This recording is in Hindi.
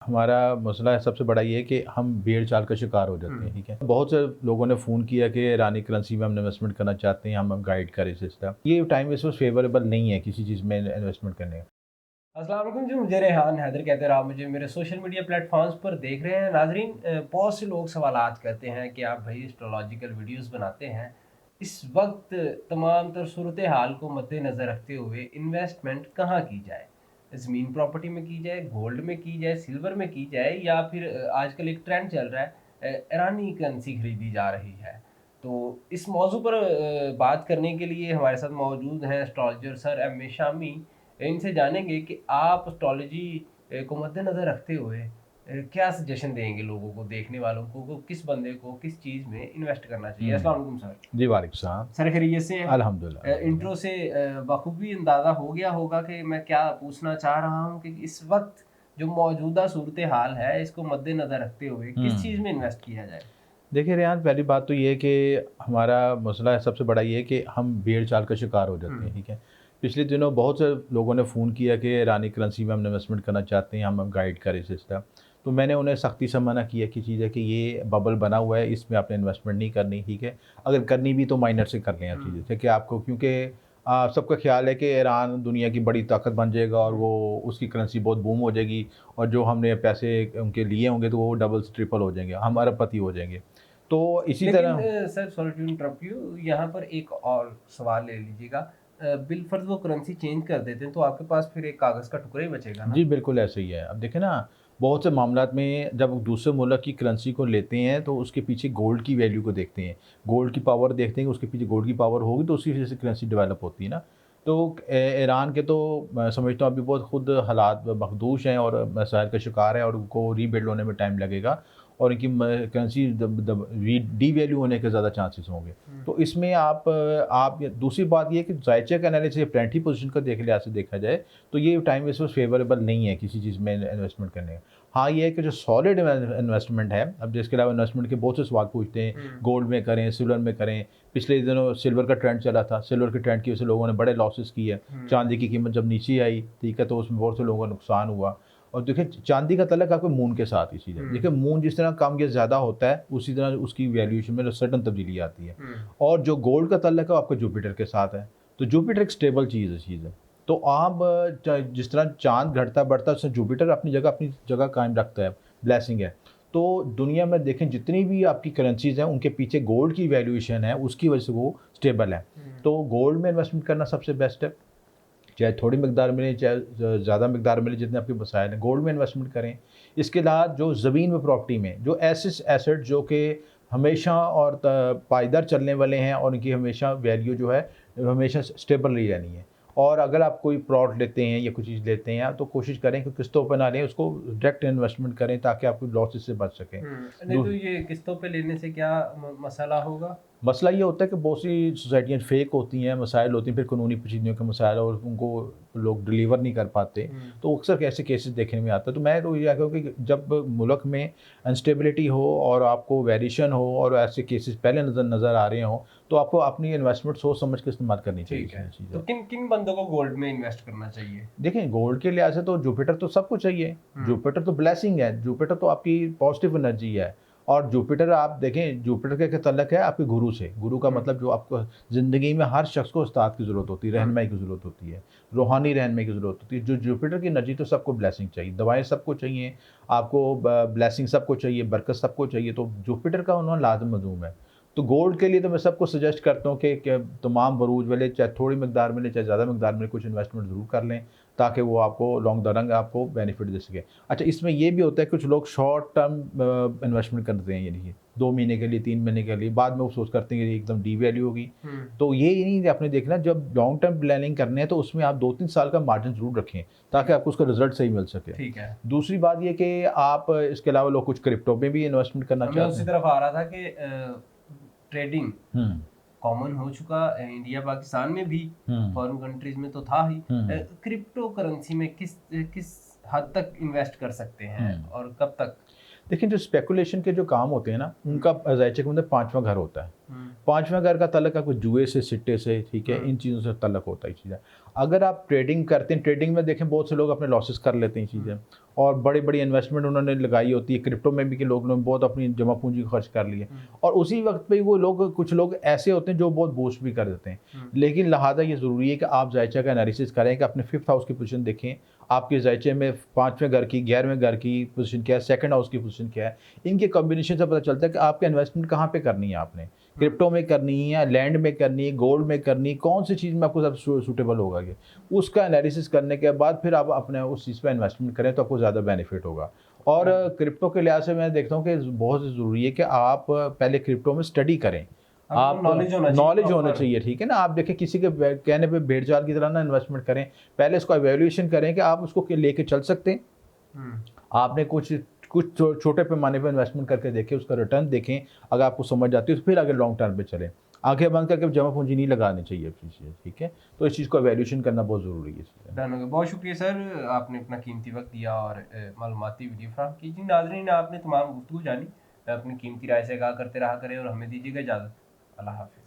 हमारा मसला सबसे बड़ा ये है कि हम भेड़ चाल का शिकार हो जाते हैं। ठीक है, बहुत से लोगों ने फ़ोन किया कि ईरानी करेंसी में हम इन्वेस्टमेंट करना चाहते हैं, हम गाइड करें सिस्टम। ये टाइम इस वक्त फेवरेबल नहीं है किसी चीज़ में इन्वेस्टमेंट करने का। अस्सलाम वालेकुम जी। मुझे रेहान हैदर कहते हैं। आप मुझे मेरे सोशल मीडिया प्लेटफॉर्म्स पर देख रहे हैं। नाजरीन, बहुत से लोग सवालात करते हैं कि आप भाई एस्ट्रोलॉजिकल वीडियोस बनाते हैं, इस वक्त तमाम तर सूरत हाल को मद्देनज़र रखते हुए इन्वेस्टमेंट कहाँ की जाए? ज़मीन प्रॉपर्टी में की जाए, गोल्ड में की जाए, सिल्वर में की जाए, या फिर आजकल एक ट्रेंड चल रहा है, ईरानी करेंसी खरीदी जा रही है। तो इस मौजू पर बात करने के लिए हमारे साथ मौजूद हैं astrologer sir M A Shami. इनसे जानेंगे कि आप एस्ट्रोलॉजी को मद्देनज़र रखते हुए क्या सजेशन देंगे लोगों को, देखने वालों को किस बंदे को किस चीज़ में इन्वेस्ट करना चाहिए? अस्सलाम वालेकुम सर। जी वालेकुम सलाम। सर खैरियत से हैं? अल्हम्दुलिल्लाह इंट्रो से बखूबी अंदाज़ा हो गया होगा कि मैं क्या पूछना चाह रहा हूँ, कि इस वक्त जो मौजूदा सूरत हाल है, इसको मद्देनज़र रखते हुए किस चीज़ में इन्वेस्ट किया जाए? देखिए रेहान, पहली बात तो ये है कि हमारा मसला सबसे बड़ा ये है कि हम भेड़ चाल का शिकार हो जाते हैं। ठीक है, पिछले दिनों बहुत से लोगों ने फ़ोन किया कि ईरानी करेंसी में हम इन्वेस्टमेंट करना चाहते हैं, हम गाइड करें सिस्टम। तो मैंने उन्हें सख्ती से मना किया कि चीज़ है कि ये बबल बना हुआ है, इसमें आपने इन्वेस्टमेंट नहीं करनी। ठीक है, अगर करनी भी तो माइनर से कर लें चीज़ें, ठीक है आपको, क्योंकि सबका ख्याल है कि ईरान दुनिया की बड़ी ताकत बन जाएगा और वो उसकी करेंसी बहुत बूम हो जाएगी, और जो हमने पैसे उनके लिए होंगे तो वो डबल से ट्रिपल हो जाएंगे, हम अरबपति हो जाएंगे। तो इसी लेकिन तरह sir, sorry to interrupt you, यहाँ पर एक और सवाल ले लीजिएगा। बिलफर्ज वो करेंसी चेंज कर देते हैं, तो आपके पास फिर एक कागज़ का टुकड़ा ही बचेगा जी, ना? बिल्कुल ऐसे ही है। अब देखें ना, बहुत से मामलात में जब दूसरे मुल्क की करेंसी को लेते हैं तो उसके पीछे गोल्ड की वैल्यू को देखते हैं, गोल्ड की पावर देखते हैं कि उसके पीछे गोल्ड की पावर होगी तो उसी वजह से करेंसी डेवलप होती है ना। तो ईरान के तो मैं समझता हूँ अभी बहुत खुद हालात मखदूश हैं और मसाइल का शिकार है और उनको रीबिल्ड होने में टाइम लगेगा, और इनकी करेंसी डी वैल्यू होने के ज़्यादा चांसेस होंगे। हुँ। तो इसमें आप दूसरी बात ये है कि जायचे का एनालिसिस प्लेंटी पोजीशन का देख लिहाज से देखा जाए तो ये टाइम इस वक्त फेवरेबल नहीं है किसी चीज़ में इन्वेस्टमेंट करने का। हाँ, ये है कि जो सॉलिड इन्वेस्टमेंट है, अब जिसके अलावा इन्वेस्टमेंट के बहुत से सवाल पूछते हैं, हुँ। गोल्ड में करें, सिल्वर में करें। पिछले दिनों सिल्वर का ट्रेंड चला था, सिल्वर के ट्रेंड की वजह से लोगों ने बड़े लॉसेस किए। हुँ। चांदी की कीमत जब नीचे आई, ठीक है, तो उसमें बहुत से लोगों का नुकसान हुआ। और देखिए चांदी का तल्लक आपके मून के साथ ही चीज़ है। हुँ। देखिए मून जिस तरह कम या ज़्यादा होता है उसी तरह उसकी वैल्यूएशन में सडन तब्दीली आती है। हुँ। और जो गोल्ड का तल्लक है वो आपके जुपिटर के साथ है। तो जुपिटर एक स्टेबल चीज़ है। तो आप जिस तरह चाँद घटता बढ़ता है उससे जुपिटर अपनी जगह कायम रखता है, ब्लेसिंग है। तो दुनिया में देखें जितनी भी आपकी करेंसीज़ हैं उनके पीछे गोल्ड की वैल्यूएशन है, उसकी वजह से वो स्टेबल है। हुँ। तो गोल्ड में इन्वेस्टमेंट करना सबसे बेस्ट है। चाहे थोड़ी मिकदार मिले, चाहे ज़्यादा मिकदार मिले, जितने आपके वसाइल हैं, गोल्ड में इन्वेस्टमेंट करें। इसके अलावा जो ज़मीन व प्रॉपर्टी में जो एसेट जो कि हमेशा और पायदार चलने वाले हैं और उनकी हमेशा वैल्यू जो है हमेशा स्टेबल रही रहनी है। और अगर आप कोई प्लॉट लेते हैं या कुछ चीज़ लेते हैं तो कोशिश करें कि किस्तों पर ना लें, उसको डायरेक्ट इन्वेस्टमेंट करें ताकि आप लॉसेस से बच सकें। नहीं तो ये किस्तों पे लेने से क्या मसला होगा? मसला ये होता है कि बहुत सी सोसाइटियाँ फ़ेक होती हैं, मसाइल होती हैं, फिर कानूनी पेचीदगियों के मसाइल और उनको लोग डिलीवर नहीं कर पाते। हुँ। तो अक्सर ऐसे केसेस देखने में आता है। तो मैं तो ये कहूँ कि जब मुल्क में अनस्टेबिलिटी हो और आपको वेरिएशन हो और ऐसे केसेस पहले नज़र आ रहे हों, तो आपको अपनी इन्वेस्टमेंट सोच समझ के इस्तेमाल करनी चाहिए ठीक है। इसमें चीज़ें। तो किन किन बंदों को गोल्ड में इन्वेस्ट करना चाहिए? देखें, गोल्ड के लिहाज से तो जुपिटर तो सबको चाहिए। हुँ। जुपिटर तो ब्लेसिंग है, जुपिटर तो आपकी पॉजिटिव एनर्जी है। और जुपिटर आप देखें, जुपिटर के तल्लक है आपके गुरु से। गुरु का हुँ। मतलब जो आपको ज़िंदगी में हर शख्स को उस्ताद की ज़रूरत होती है, हुँ। रहनुमाई की ज़रूरत होती है, रूहानी रहनुमाई की ज़रूरत होती है। जो जुपिटर की एनर्जी तो सबको ब्लेसिंग चाहिए, दवाएँ सबको चाहिए, आपको ब्लेसिंग सबको चाहिए, बरकत सबको चाहिए, तो जुपिटर का होना लाज़िम मज़ूम है। तो गोल्ड के लिए तो मैं सबको सजेस्ट करता हूँ कि तमाम बरूज वाले चाहे थोड़ी मिकदार मिले, चाहे ज़्यादा मिकदार मिले, कुछ इन्वेस्टमेंट ज़रूर कर लें ताकि वो आपको लॉन्ग द रन आपको बेनिफिट दे सके। अच्छा, इसमें ये भी होता है कुछ लोग शॉर्ट टर्म इन्वेस्टमेंट करते हैं, यानी कि 2 महीने के लिए, 3 महीने के लिए, बाद में वो सोच करते हैं कि एकदम डीवैल्यू होगी। हुँ। तो ये नहीं आपने देखना, जब लॉन्ग टर्म प्लानिंग करने हैं तो उसमें आप 2-3 साल का मार्जिन ज़रूर रखें ताकि आपको उसका रिज़ल्ट सही मिल सके। ठीक है। दूसरी बात ये कि आप इसके अलावा लोग कुछ क्रिप्टो में भी इन्वेस्टमेंट करना मैं चाहते उसी हैं। तरफ आ रहा था कि ट्रेडिंग हुँ, कॉमन हो चुका इंडिया पाकिस्तान में भी, हुँ, फॉरेन कंट्रीज में तो था ही। हुँ, क्रिप्टो करेंसी में किस किस हद तक इन्वेस्ट कर सकते हैं हुँ। और कब तक? देखिए, जो स्पेकुलेशन के जो काम होते हैं ना, हुँ। उनका ज़ायचे के अंदर 5वां घर होता है। पांचवें घर का तल्लक आपको जुए से, सिट्टे से, ठीक है, इन चीज़ों से तल्लक होता है चीज़ें। अगर आप ट्रेडिंग करते हैं, ट्रेडिंग में देखें बहुत से लोग अपने लॉसेस कर लेते हैं चीज़ें, और बड़ी बड़ी इन्वेस्टमेंट उन्होंने लगाई होती है क्रिप्टो में भी, कि लोगों ने बहुत अपनी जमा पूंजी खर्च कर ली है, और उसी वक्त पे वो लोग, कुछ लोग ऐसे होते हैं जो बहुत बूस्ट भी कर देते हैं। लेकिन लिहाजा ये ज़रूरी है कि आप जायचा का एनालिसिस करें, कि अपने 5th हाउस की पोजीशन देखें, आपके जायचे में 5वें घर की, 11वें घर की पोजीशन क्या है, सेकंड हाउस की पोजीशन क्या है। इनके कॉम्बिनेशन से पता चलता है कि आपके इन्वेस्टमेंट कहाँ पे करनी है आपने, क्रिप्टो में करनी है, लैंड में करनी है, गोल्ड में करनी है, कौन सी चीज़ में आपको सब सूटेबल होगा। ये उसका एनालिसिस करने के बाद फिर आप अपने उस चीज़ पे इन्वेस्टमेंट करें तो आपको ज़्यादा बेनिफिट होगा। और क्रिप्टो के लिहाज से मैं देखता हूँ कि बहुत ज़रूरी है कि आप पहले क्रिप्टो में स्टडी करें, आप नॉलेज होना चाहिए, ठीक है ना। आप देखें किसी के कहने पे भेड़ चाल की तरह ना इन्वेस्टमेंट करें, पहले इसको एवेल्यूएशन करें कि आप उसको लेके चल सकते हैं। आपने कुछ कुछ छोटे पैमाने पर इन्वेस्टमेंट करके देखें, उसका रिटर्न देखें, अगर आपको समझ आती है तो फिर आगे लॉन्ग टर्म पे चलें। आंखें बंद करके जमा पूंजी नहीं लगानी चाहिए चीज़ें, ठीक है। तो इस चीज़ को एवेल्यूएशन करना बहुत ज़रूरी है। डन हो गया। बहुत शुक्रिया सर, आपने अपना कीमती वक्त दिया और मालूमाती वीडियो फ्राहम की। जी नाज़रीन, आपने तमाम गुफ्तगू जानी, अपनी कीमती राय से आगाह करते रहा करें और हमें दीजिएगा इजाज़त। अल्लाह हाफ़िज़।